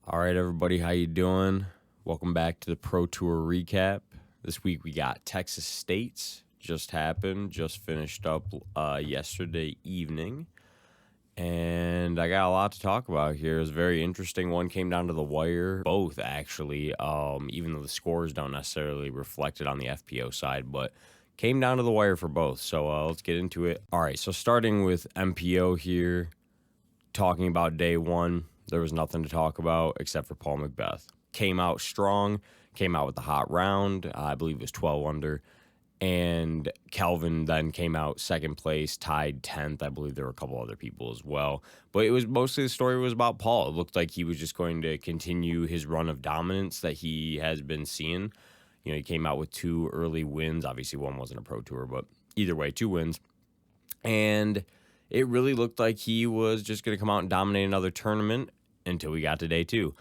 All right, everybody, how you doing? Welcome back to the Pro Tour recap. This week we got Texas State's just happened, just finished up yesterday evening, and I got a lot to talk about here. It was a very interesting one, came down to the wire, both actually, even though the scores don't necessarily reflect it on the FPO side, but came down to the wire for both. So let's get into it. All right, so starting with MPO here, talking about day one. There was nothing to talk about except for Paul McBeth. Came out strong, came out with the hot round. I believe it was 12 under. And Calvin then came out second place, tied 10th. I believe there were a couple other people as well. But it was mostly the story was about Paul. It looked like he was just going to continue his run of dominance that he has been seeing. You know, he came out with 2 early wins. Obviously, one wasn't a Pro Tour, but either way, 2 wins. And it really looked like he was just going to come out and dominate another tournament until we got to day 2.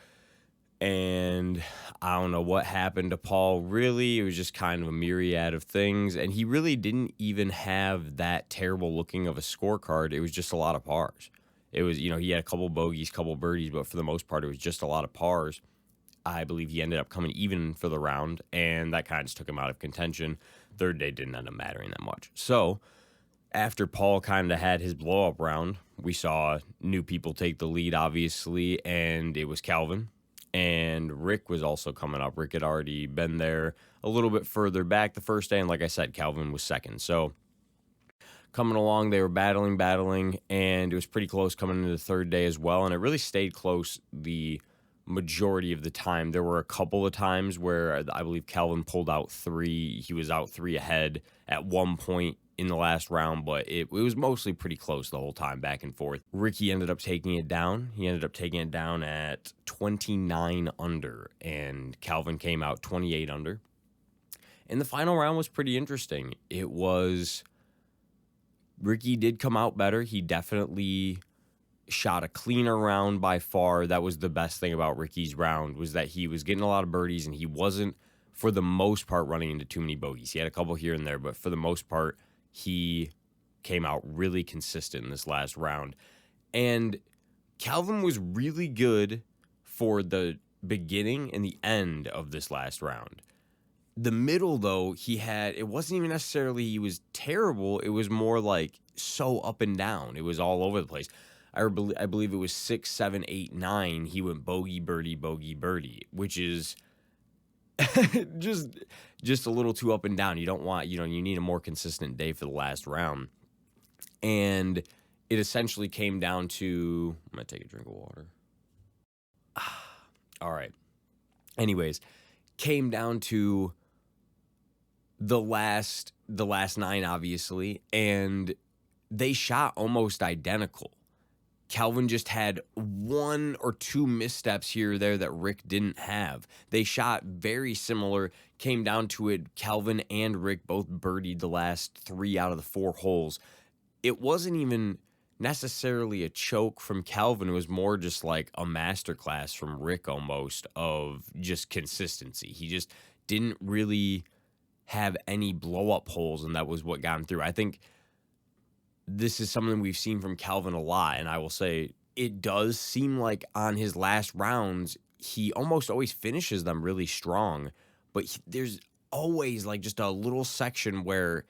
And I don't know what happened to Paul, really. It was just kind of a myriad of things. And he really didn't even have that terrible looking of a scorecard. It was just a lot of pars. It was, you know, he had a couple bogeys, couple birdies, but for the most part, it was just a lot of pars. I believe he ended up coming even for the round, and that kind of just took him out of contention. Third day didn't end up mattering that much. So after Paul kind of had his blow-up round, we saw new people take the lead, obviously, and it was Calvin. And Rick was also coming up. Rick had already been there a little bit further back the first day, and like I said, Calvin was second. So coming along, they were battling, and it was pretty close coming into the third day as well, and it really stayed close the majority of the time. There were a couple of times where I believe Calvin pulled out 3. He was out 3 ahead at one point in the last round, but it was mostly pretty close the whole time, back and forth. Ricky ended up taking it down. He ended up taking it down at 29 under, and Calvin came out 28 under. And the final round was pretty interesting. Ricky did come out better. He definitely shot a cleaner round by far. That was the best thing about Ricky's round, was that he was getting a lot of birdies, and he wasn't, for the most part, running into too many bogeys. He had a couple here and there, but for the most part, he came out really consistent in this last round. And Calvin was really good for the beginning and the end of this last round. The middle, though, it wasn't even necessarily he was terrible. It was more like so up and down. It was all over the place. I believe it was 6, 7, 8, 9. He went bogey, birdie, which is just a little too up and down. You don't want, you need a more consistent day for the last round. And it essentially came down to, I'm going to take a drink of water. All right. Anyways, came down to the last 9, obviously, and they shot almost identical. Calvin just had 1 or 2 missteps here or there that Rick didn't have. They shot very similar. Came down to it, Calvin and Rick both birdied the last 3 out of the 4 holes. It wasn't even necessarily a choke from Calvin. It was more just like a masterclass from Rick almost of just consistency. He just didn't really have any blow-up holes, and that was what got him through. I think this is something we've seen from Calvin a lot, and I will say it does seem like on his last rounds, he almost always finishes them really strong, but there's always like just a little section where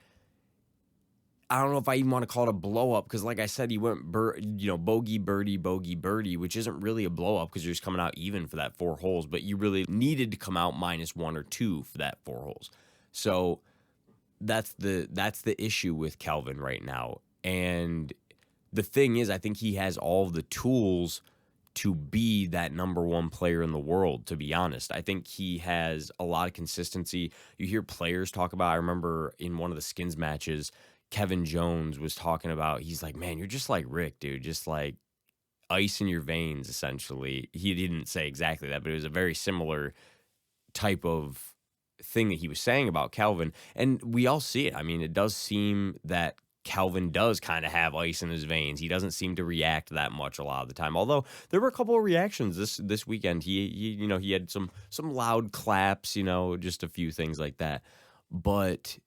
I don't know if I even want to call it a blow-up, because like I said, he went bogey, birdie, which isn't really a blow-up because you're just coming out even for that 4 holes, but you really needed to come out -1 or 2 for that 4 holes. So that's the issue with Calvin right now. And the thing is, I think he has all of the tools to be that number 1 player in the world, to be honest. I think he has a lot of consistency. You hear players talk about, I remember in one of the skins matches, Kevin Jones was talking about, he's like, man, you're just like Rick, dude, just like ice in your veins, essentially. He didn't say exactly that, but it was a very similar type of thing that he was saying about Calvin. And we all see it. I mean, it does seem that Calvin does kind of have ice in his veins. He doesn't seem to react that much a lot of the time. Although there were a couple of reactions this weekend. He had some loud claps, just a few things like that. But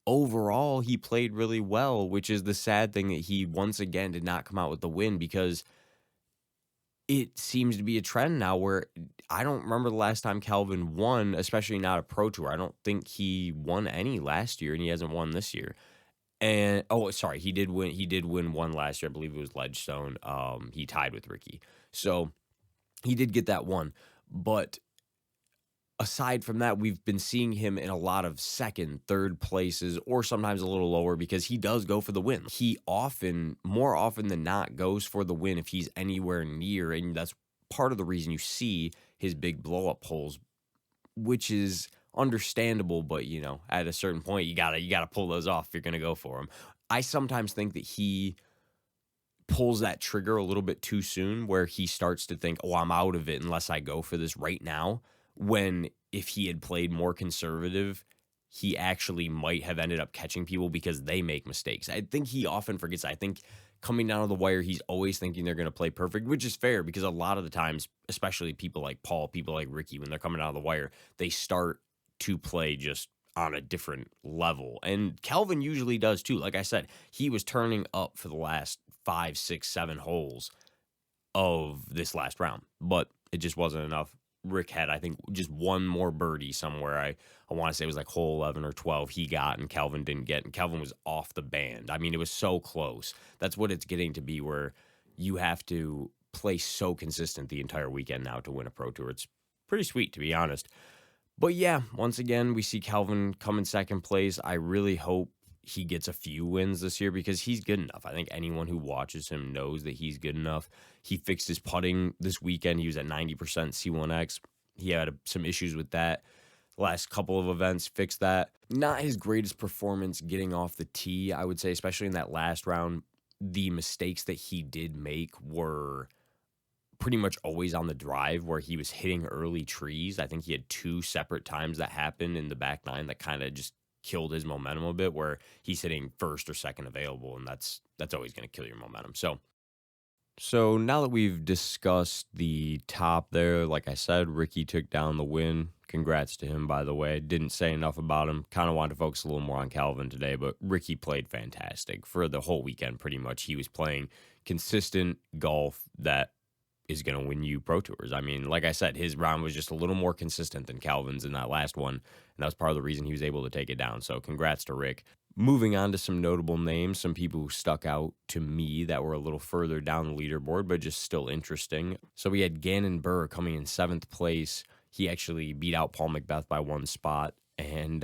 overall, he played really well, which is the sad thing that he once again did not come out with the win, because it seems to be a trend now where I don't remember the last time Calvin won, especially not a Pro Tour. I don't think he won any last year, and he hasn't won this year. And oh, sorry, he did win. He did win one last year. I believe it was Ledgestone. He tied with Ricky, so he did get that one. But aside from that, we've been seeing him in a lot of second, third places, or sometimes a little lower because he does go for the win. He more often than not, goes for the win if he's anywhere near, and that's part of the reason you see his big blow-up holes, which is understandable, but, at a certain point, you gotta pull those off if you're gonna go for him. I sometimes think that he pulls that trigger a little bit too soon where he starts to think, oh, I'm out of it unless I go for this right now. When if he had played more conservative, he actually might have ended up catching people because they make mistakes. I think he often forgets. I think coming down to the wire, he's always thinking they're going to play perfect, which is fair because a lot of the times, especially people like Paul, people like Ricky, when they're coming down to the wire, they start to play just on a different level. And Calvin usually does too. Like I said, he was turning up for the last 5, 6, 7 holes of this last round, but it just wasn't enough. Rick had, I think, just one more birdie somewhere. I want to say it was like hole 11 or 12 he got and Calvin didn't get, and Calvin was off the band. I mean, it was so close. That's what it's getting to be, where you have to play so consistent the entire weekend now to win a Pro Tour. It's pretty sweet, to be honest. But yeah, once again, we see Calvin come in second place. I really hope he gets a few wins this year because he's good enough. I think anyone who watches him knows that he's good enough. He fixed his putting this weekend. He was at 90% C1X. He had some issues with that. Last couple of events, fixed that. Not his greatest performance getting off the tee, I would say, especially in that last round. The mistakes that he did make were pretty much always on the drive, where he was hitting early trees. I think he had 2 separate times that happened in the back nine that kind of just killed his momentum a bit, where he's hitting first or second available, and that's always going to kill your momentum. So now that we've discussed the top there, like I said, Ricky took down the win. Congrats to him, by the way. Didn't say enough about him. Kind of wanted to focus a little more on Calvin today, but Ricky played fantastic for the whole weekend. Pretty much, he was playing consistent golf that is going to win you Pro Tours. I mean, like I said, his round was just a little more consistent than Calvin's in that last one, and that was part of the reason he was able to take it down. So congrats to Rick. Moving on to some notable names, some people who stuck out to me that were a little further down the leaderboard, but just still interesting. So we had Gannon Buhr coming in 7th place. He actually beat out Paul McBeth by 1 spot. And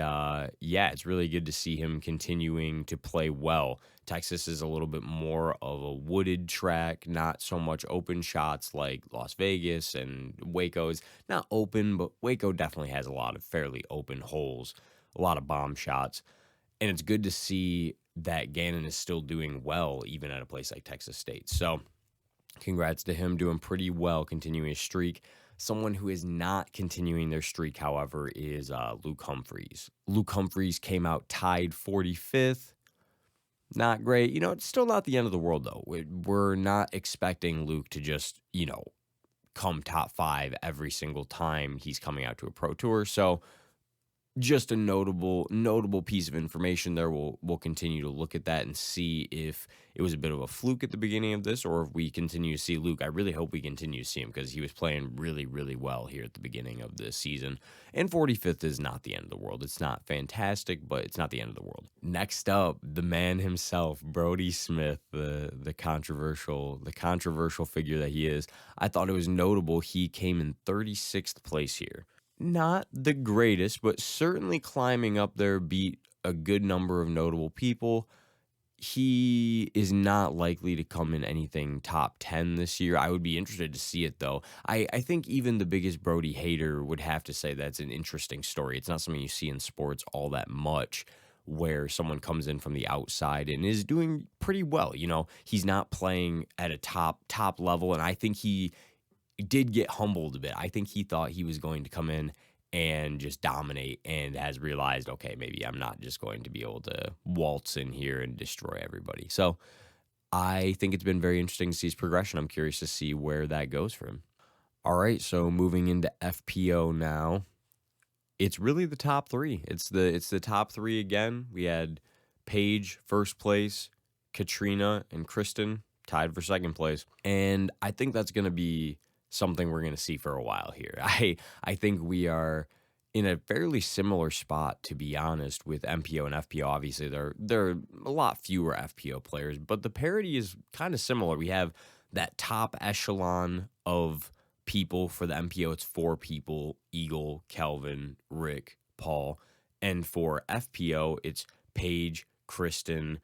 yeah, it's really good to see him continuing to play well. Texas is a little bit more of a wooded track, not so much open shots like Las Vegas, and Waco is not open, but Waco definitely has a lot of fairly open holes, a lot of bomb shots. And it's good to see that Gannon is still doing well, even at a place like Texas State. So congrats to him, doing pretty well, continuing his streak. Someone who is not continuing their streak, however, is Luke Humphreys. Luke Humphreys came out tied 45th. Not great. It's still not the end of the world, though. We're not expecting Luke to just, come top 5 every single time he's coming out to a Pro Tour. So just a notable piece of information there. We'll continue to look at that and see if it was a bit of a fluke at the beginning of this, or if we continue to see Luke. I really hope we continue to see him because he was playing really, really well here at the beginning of this season. And 45th is not the end of the world. It's not fantastic, but it's not the end of the world. Next up, the man himself, Brodie Smith, the controversial figure that he is. I thought it was notable he came in 36th place here. Not the greatest, but certainly climbing up there, beat a good number of notable people. He is not likely to come in anything top 10 this year. I would be interested to see it, though. I think even the biggest Brodie hater would have to say that's an interesting story. It's not something you see in sports all that much, where someone comes in from the outside and is doing pretty well. He's not playing at a top level, and I think he did get humbled a bit. I think he thought he was going to come in and just dominate, and has realized, okay, maybe I'm not just going to be able to waltz in here and destroy everybody. So I think it's been very interesting to see his progression. I'm curious to see where that goes for him. All right, so moving into FPO now. It's really the top 3. It's the top 3 again. We had Paige first place, Katrina and Kristen tied for second place. And I think that's going to be something we're going to see for a while here. I think we are in a fairly similar spot, to be honest, with MPO and FPO. Obviously, there are a lot fewer FPO players, but the parity is kind of similar. We have that top echelon of people. For the MPO, it's 4 people: Eagle, Calvin, Rick, Paul. And for FPO, it's Paige, Kristen,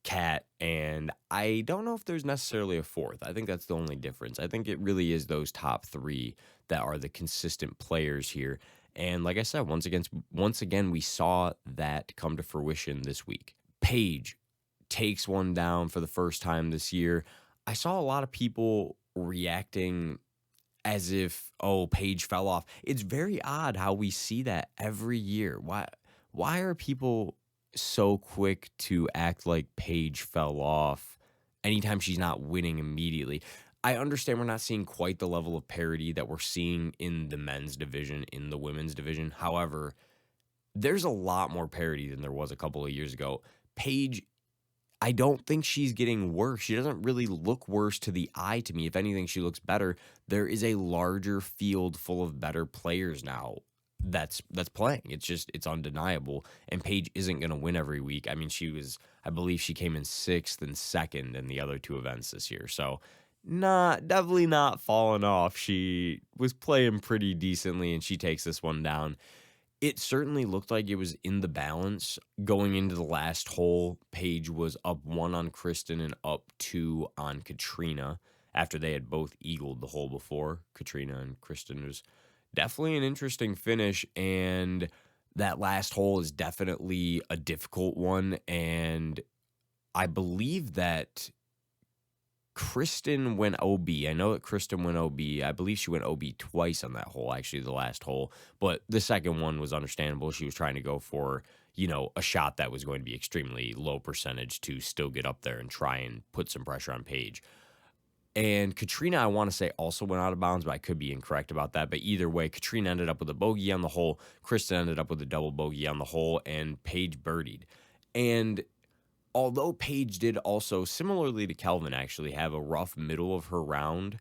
Kat, and I don't know if there's necessarily a 4th. I think that's the only difference. I think it really is those top 3 that are the consistent players here. And like I said, once again, we saw that come to fruition this week. Paige takes one down for the first time this year. I saw a lot of people reacting as if, oh, Paige fell off. It's very odd how we see that every year. Why are people so quick to act like Paige fell off anytime she's not winning immediately? I understand we're not seeing quite the level of parity that we're seeing in the men's division, in the women's division. However, there's a lot more parity than there was a couple of years ago. Paige, I don't think she's getting worse. She doesn't really look worse to the eye to me. If anything, she looks better. There is a larger field full of better players now that's playing. It's undeniable. And Paige isn't going to win every week. I mean, I believe she came in 6th and 2nd in the other 2 events this year. So definitely not falling off. She was playing pretty decently, and she takes this one down. It certainly looked like it was in the balance going into the last hole. Paige was up 1 on Kristen and up 2 on Katrina after they had both eagled the hole before. Katrina and Kristen was definitely an interesting finish, and that last hole is definitely a difficult one, and I believe that Kristen went OB. I know that Kristen went OB. I believe she went OB twice on that hole, actually, the last hole. But the second one was understandable. She was trying to go for, a shot that was going to be extremely low percentage to still get up there and try and put some pressure on Paige. And Katrina, I want to say, also went out of bounds, but I could be incorrect about that. But either way, Katrina ended up with a bogey on the hole. Kristen ended up with a double bogey on the hole, and Paige birdied. And although Paige did also, similarly to Calvin, actually have a rough middle of her round,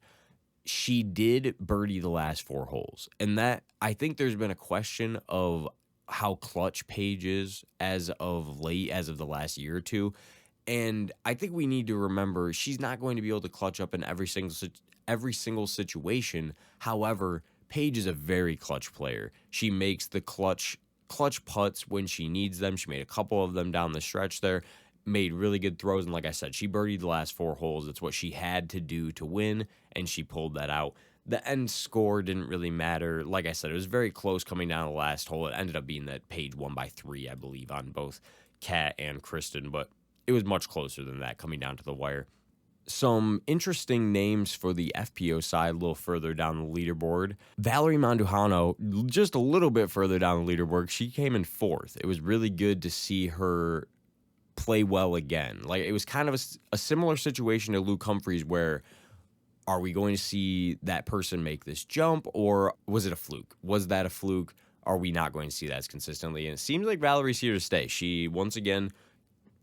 she did birdie the last 4 holes. And that, I think there's been a question of how clutch Paige is as of late, as of the last year or two. And I think we need to remember she's not going to be able to clutch up in every single situation. However, Paige is a very clutch player. She makes the clutch putts when she needs them. She made a couple of them down the stretch there. Made really good throws, and like I said, she birdied the last 4 holes. It's what she had to do to win, and she pulled that out. The end score didn't really matter. Like I said, it was very close coming down the last hole. It ended up being that Paige won by 3, I believe, on both Kat and Kristen, but it was much closer than that coming down to the wire. Some interesting names for the FPO side a little further down the leaderboard. Valerie Mandujano, just a little bit further down the leaderboard, she came in 4th. It was really good to see her play well again. Like, it was kind of a similar situation to Luke Humphreys, where are we going to see that person make this jump, or was it a fluke? Was that a fluke? Are we not going to see that as consistently? And it seems like Valerie's here to stay. She, once again,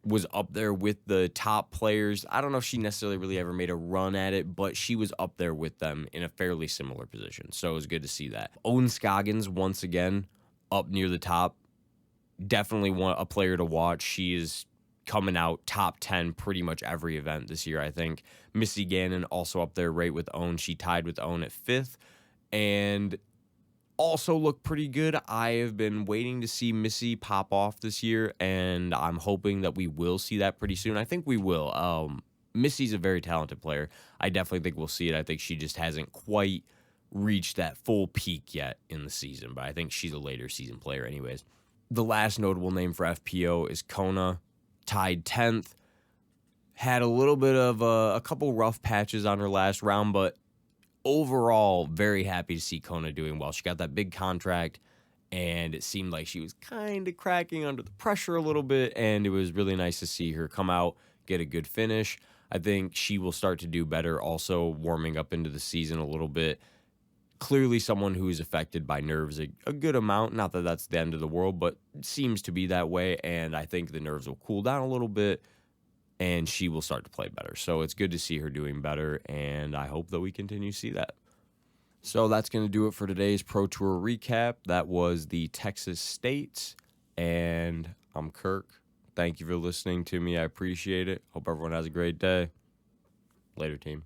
was up there with the top players. I don't know if she necessarily really ever made a run at it, but she was up there with them in a fairly similar position. So it was good to see that. Owen Scoggins, once again, up near the top. Definitely a player to watch. She is coming out top 10 pretty much every event this year, I think. Missy Gannon also up there right with Owen. She tied with Owen at 5th. And also look pretty good. I have been waiting to see Missy pop off this year, and I'm hoping that we will see that pretty soon. I think we will. Missy's a very talented player. I definitely think we'll see it. I think she just hasn't quite reached that full peak yet in the season, but I think she's a later season player anyways. The last notable name for FPO is Kona, tied 10th. Had a little bit of a couple rough patches on her last round, but overall, very happy to see Kona doing well. She got that big contract, and it seemed like she was kind of cracking under the pressure a little bit, and it was really nice to see her come out, get a good finish. I think she will start to do better also warming up into the season a little bit. Clearly someone who is affected by nerves a good amount. Not that that's the end of the world, but it seems to be that way, and I think the nerves will cool down a little bit, and she will start to play better. So it's good to see her doing better, and I hope that we continue to see that. So that's going to do it for today's Pro Tour recap. That was the Texas States, and I'm Kirk. Thank you for listening to me. I appreciate it. Hope everyone has a great day. Later, team.